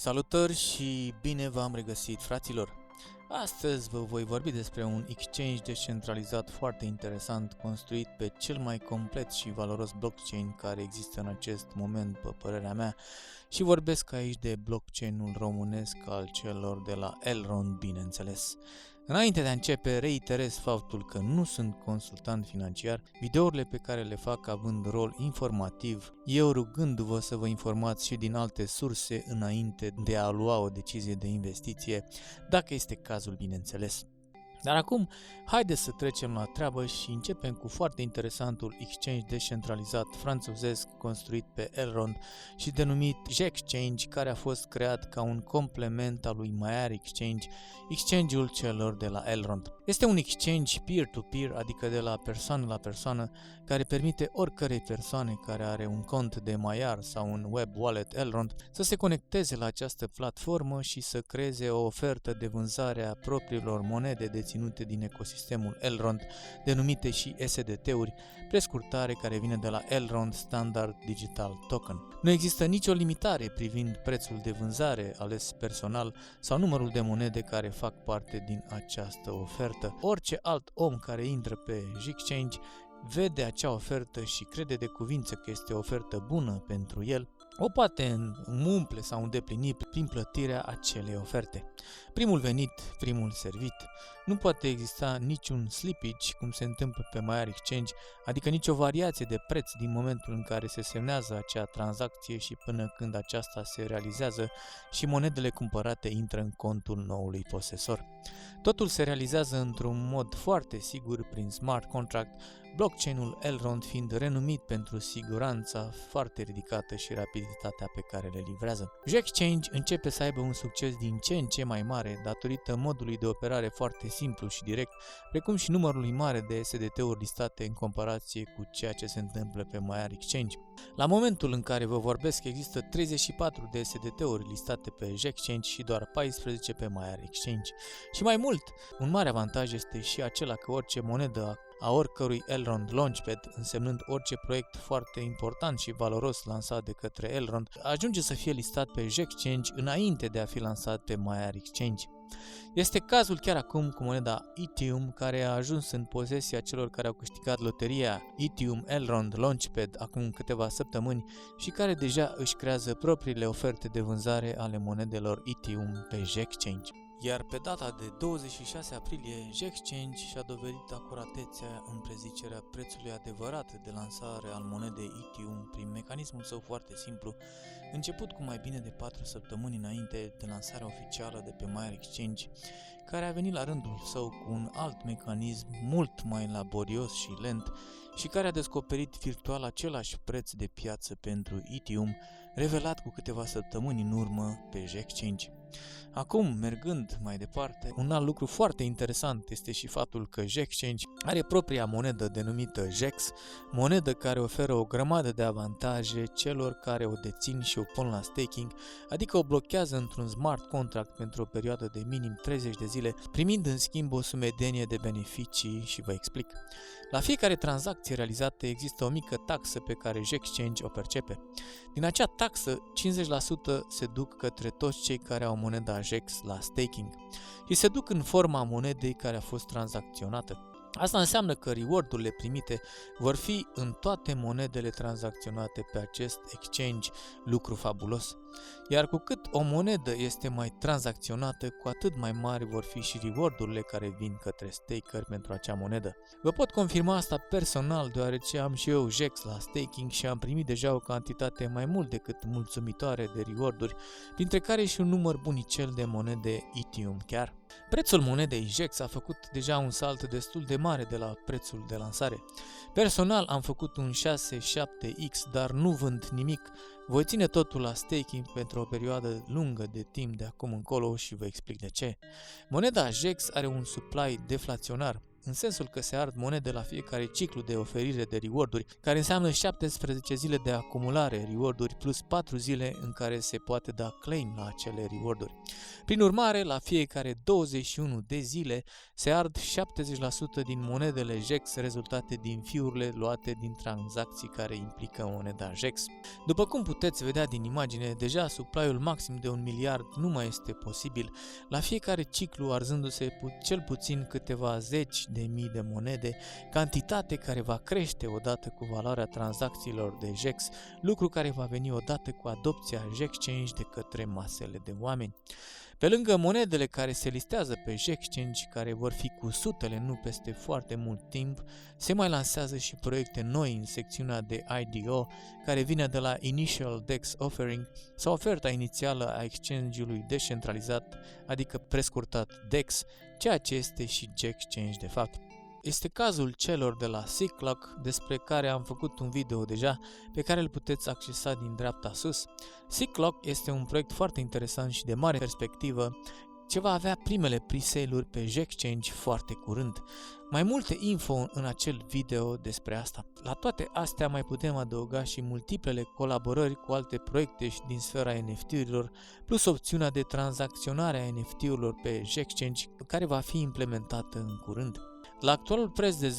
Salutări și bine v-am regăsit, fraților! Astăzi vă voi vorbi despre un exchange descentralizat foarte interesant, construit pe cel mai complet și valoros blockchain care există în acest moment, pe părerea mea, și vorbesc aici de blockchain-ul românesc al celor de la Elrond, bineînțeles. Înainte de a începe, reiterez faptul că nu sunt consultant financiar, videourile pe care le fac având rol informativ, eu rugându-vă să vă informați și din alte surse înainte de a lua o decizie de investiție, dacă este cazul, bineînțeles. Dar acum, haideți să trecem la treabă și începem cu foarte interesantul exchange descentralizat franțuzesc construit pe Elrond și denumit Jexchange, care a fost creat ca un complement al lui Maiar Exchange, exchange-ul celor de la Elrond. Este un exchange peer-to-peer, adică de la persoană la persoană, care permite oricărei persoane care are un cont de Maiar sau un web wallet Elrond să se conecteze la această platformă și să creeze o ofertă de vânzare a propriilor monede deținute din ecosistemul Elrond, denumite și SDT-uri, prescurtare care vine de la Elrond Standard Digital Token. Nu există nicio limitare privind prețul de vânzare ales personal sau numărul de monede care fac parte din această ofertă. Orice alt om care intră pe Jexchange vede acea ofertă și crede de cuvință că este o ofertă bună pentru el, o poate umple sau îndeplini prin plătirea acelei oferte. Primul venit, primul servit. Nu poate exista niciun slippage, cum se întâmplă pe Maiar Exchange, adică nicio variație de preț din momentul în care se semnează acea tranzacție și până când aceasta se realizează și monedele cumpărate intră în contul noului posesor. Totul se realizează într-un mod foarte sigur prin smart contract, blockchain-ul Elrond fiind renumit pentru siguranța foarte ridicată și rapiditatea pe care le livrează. Jexchange începe să aibă un succes din ce în ce mai mare datorită modului de operare foarte simplu și direct, precum și numărului mare de SDT-uri listate în comparație cu ceea ce se întâmplă pe Maiar Exchange. La momentul în care vă vorbesc există 34 de SDT-uri listate pe Jexchange și doar 14 pe Maiar Exchange. Și mai mult, un mare avantaj este și acela că orice monedă a oricărui Elrond Launchpad, însemnând orice proiect foarte important și valoros lansat de către Elrond, ajunge să fie listat pe Jexchange înainte de a fi lansat pe Maiar Exchange. Este cazul chiar acum cu moneda Ethereum, care a ajuns în posesia celor care au câștigat loteria Ethereum Elrond Launchpad acum câteva săptămâni și care deja își creează propriile oferte de vânzare ale monedelor Ethereum pe Jexchange. Iar pe data de 26 aprilie, Jexchange și-a dovedit acuratețea în prezicerea prețului adevărat de lansare al monedei Ethereum prin mecanismul său foarte simplu, început cu mai bine de 4 săptămâni înainte de lansarea oficială de pe Maiar Exchange, care a venit la rândul său cu un alt mecanism mult mai laborios și lent și care a descoperit virtual același preț de piață pentru Ethereum, revelat cu câteva săptămâni în urmă pe Jexchange. Acum, mergând mai departe, un alt lucru foarte interesant este și faptul că Jexchange are propria monedă denumită Jex, monedă care oferă o grămadă de avantaje celor care o dețin și o pun la staking, adică o blochează într-un smart contract pentru o perioadă de minim 30 de zile, primind în schimb o sumedenie de beneficii și vă explic. La fiecare tranzacție realizată există o mică taxă pe care Jexchange o percepe. Din acea taxă, 50% se duc către toți cei care au moneda Jex la staking și se duc în forma monedei care a fost tranzacționată. Asta înseamnă că reward-urile primite vor fi în toate monedele tranzacționate pe acest exchange, lucru fabulos. Iar cu cât o monedă este mai tranzacționată, cu atât mai mari vor fi și reward-urile care vin către staker pentru acea monedă. Vă pot confirma asta personal, deoarece am și eu Jex la staking și am primit deja o cantitate mai mult decât mulțumitoare de reward-uri, printre care și un număr bunicel de monede Ethereum chiar. Prețul monedei Jex a făcut deja un salt destul de mare de la prețul de lansare. Personal am făcut un 6-7x, dar nu vând nimic. Voi ține totul la staking pentru o perioadă lungă de timp de acum încolo și vă explic de ce. Moneda Jex are un supply deflaționar, în sensul că se ard monede la fiecare ciclu de oferire de reward-uri, care înseamnă 17 zile de acumulare reward-uri plus 4 zile în care se poate da claim la acele reward-uri. Prin urmare, la fiecare 21 de zile se ard 70% din monedele JEX rezultate din fiurile luate din tranzacții care implică moneda JEX. După cum puteți vedea din imagine, deja supply-ul maxim de 1 miliard nu mai este posibil, la fiecare ciclu arzându-se cel puțin câteva zeci de mii de monede, cantitate care va crește odată cu valoarea tranzacțiilor de JEX, lucru care va veni odată cu adopția JEXchange de către masele de oameni. Pe lângă monedele care se listează pe JEXchange, care vor fi cu sutele nu peste foarte mult timp, se mai lansează și proiecte noi în secțiunea de IDO, care vine de la Initial DEX Offering sau oferta inițială a exchange-ului descentralizat, adică prescurtat DEX, ceea ce este și JEXchange de fapt. Este cazul celor de la SeekLock, despre care am făcut un video deja, pe care îl puteți accesa din dreapta sus. SeekLock este un proiect foarte interesant și de mare perspectivă, ce va avea primele pre-sale-uri pe JEXchange foarte curând. Mai multe info în acel video despre asta. La toate astea mai putem adăuga și multiplele colaborări cu alte proiecte și din sfera NFT-urilor, plus opțiunea de tranzacționare a NFT-urilor pe JEXchange, care va fi implementată în curând. La actualul preț de $0,044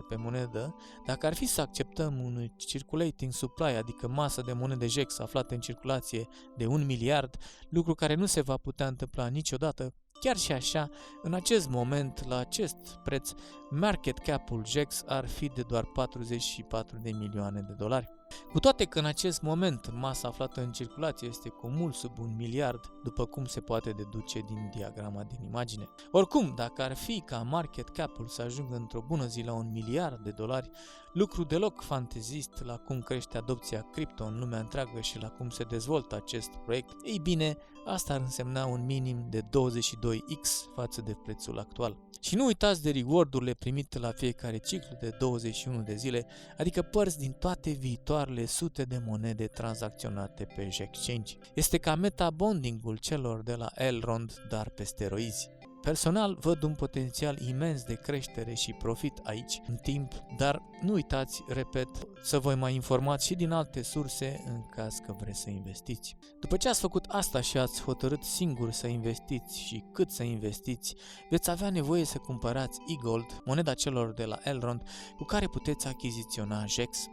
pe monedă, dacă ar fi să acceptăm un circulating supply, adică masă de monede JEX aflate în circulație de 1 miliard, lucru care nu se va putea întâmpla niciodată, chiar și așa, în acest moment, la acest preț, market cap-ul JEX ar fi de doar 44 de milioane de dolari. Cu toate că în acest moment masa aflată în circulație este cu mult sub 1 miliard, după cum se poate deduce din diagrama din imagine. Oricum, dacă ar fi ca market cap-ul să ajungă într-o bună zi la 1 miliard de dolari, lucru deloc fantezist la cum crește adopția cripto în lumea întreagă și la cum se dezvoltă acest proiect, ei bine, asta ar însemna un minim de 22x față de prețul actual. Și nu uitați de reward-urile primite la fiecare ciclu de 21 de zile, adică părți din toate viitoarele sute de monede tranzacționate pe JEXchange. Este ca meta-bonding-ul celor de la Elrond, dar pe steroizi. Personal văd un potențial imens de creștere și profit aici în timp, dar nu uitați, repet, să vă mai informați și din alte surse în caz că vreți să investiți. După ce ați făcut asta și ați hotărât singur să investiți și cât să investiți, veți avea nevoie să cumpărați eGold, moneda celor de la Elrond, cu care puteți achiziționa JEX.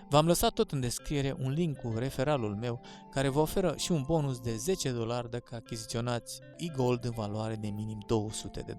V-am lăsat tot în descriere un link cu referalul meu care vă oferă și un bonus de $10 dacă achiziționați eGold în valoare de minim $200.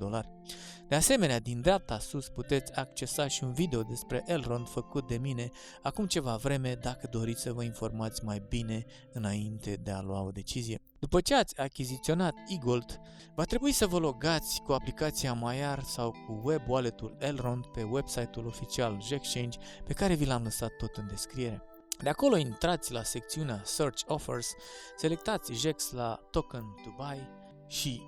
De asemenea, din dreapta sus puteți accesa și un video despre Elrond făcut de mine acum ceva vreme dacă doriți să vă informați mai bine înainte de a lua o decizie. După ce ați achiziționat eGold, va trebui să vă logați cu aplicația Maiar sau cu web wallet-ul Elrond pe website-ul oficial JEXchange pe care vi l-am lăsat tot în descriere. De acolo intrați la secțiunea Search Offers, selectați JEX la Token to Buy și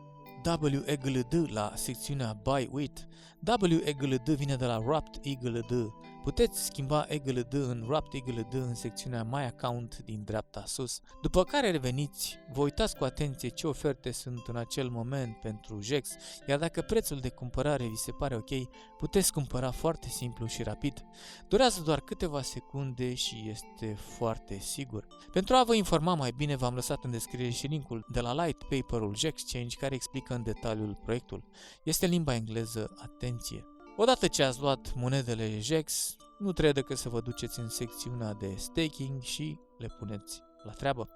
WEGLD la secțiunea Buy With. WEGLD vine de la Wrapped EGLD. Puteți schimba EGLD în Wrapped EGLD în secțiunea My Account din dreapta sus. După care reveniți, vă uitați cu atenție ce oferte sunt în acel moment pentru JEX, iar dacă prețul de cumpărare vi se pare ok, puteți cumpăra foarte simplu și rapid. Durează doar câteva secunde și este foarte sigur. Pentru a vă informa mai bine, v-am lăsat în descriere și linkul de la Light Paper-ul JEXchange care explică în detaliu proiectul. Este în limba engleză, atenție! Odată ce ați luat monedele JEX, nu trebuie decât să vă duceți în secțiunea de staking și le puneți la treabă.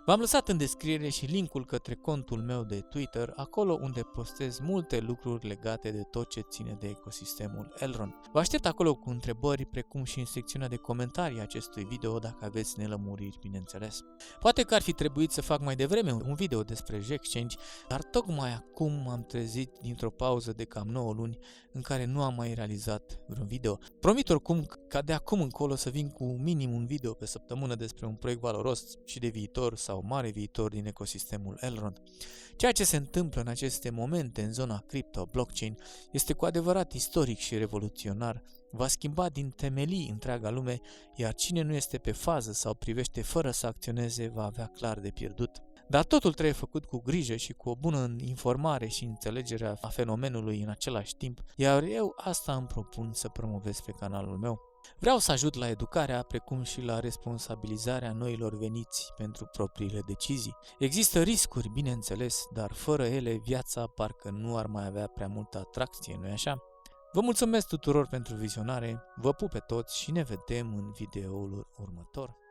V-am lăsat în descriere și linkul către contul meu de Twitter, acolo unde postez multe lucruri legate de tot ce ține de ecosistemul Elrond. Vă aștept acolo cu întrebări, precum și în secțiunea de comentarii acestui video dacă aveți nelămuriri, bineînțeles. Poate că ar fi trebuit să fac mai devreme un video despre JEXchange, dar tocmai acum m-am trezit dintr-o pauză de cam 9 luni în care nu am mai realizat vreun video. Promit oricum ca de acum încolo să vin cu minim un video pe săptămână despre un proiect valoros și de viitor sau mare viitor din ecosistemul Elrond. Ceea ce se întâmplă în aceste momente în zona crypto blockchain este cu adevărat istoric și revoluționar. Va schimba din temelii întreaga lume, iar cine nu este pe fază sau privește fără să acționeze va avea clar de pierdut. Dar totul trebuie făcut cu grijă și cu o bună informare și înțelegere a fenomenului în același timp, iar eu asta îmi propun să promovez pe canalul meu. Vreau să ajut la educarea, precum și la responsabilizarea noilor veniți pentru propriile decizii. Există riscuri, bineînțeles, dar fără ele viața parcă nu ar mai avea prea multă atracție, nu-i așa? Vă mulțumesc tuturor pentru vizionare, vă pup pe toți și ne vedem în videoul următor.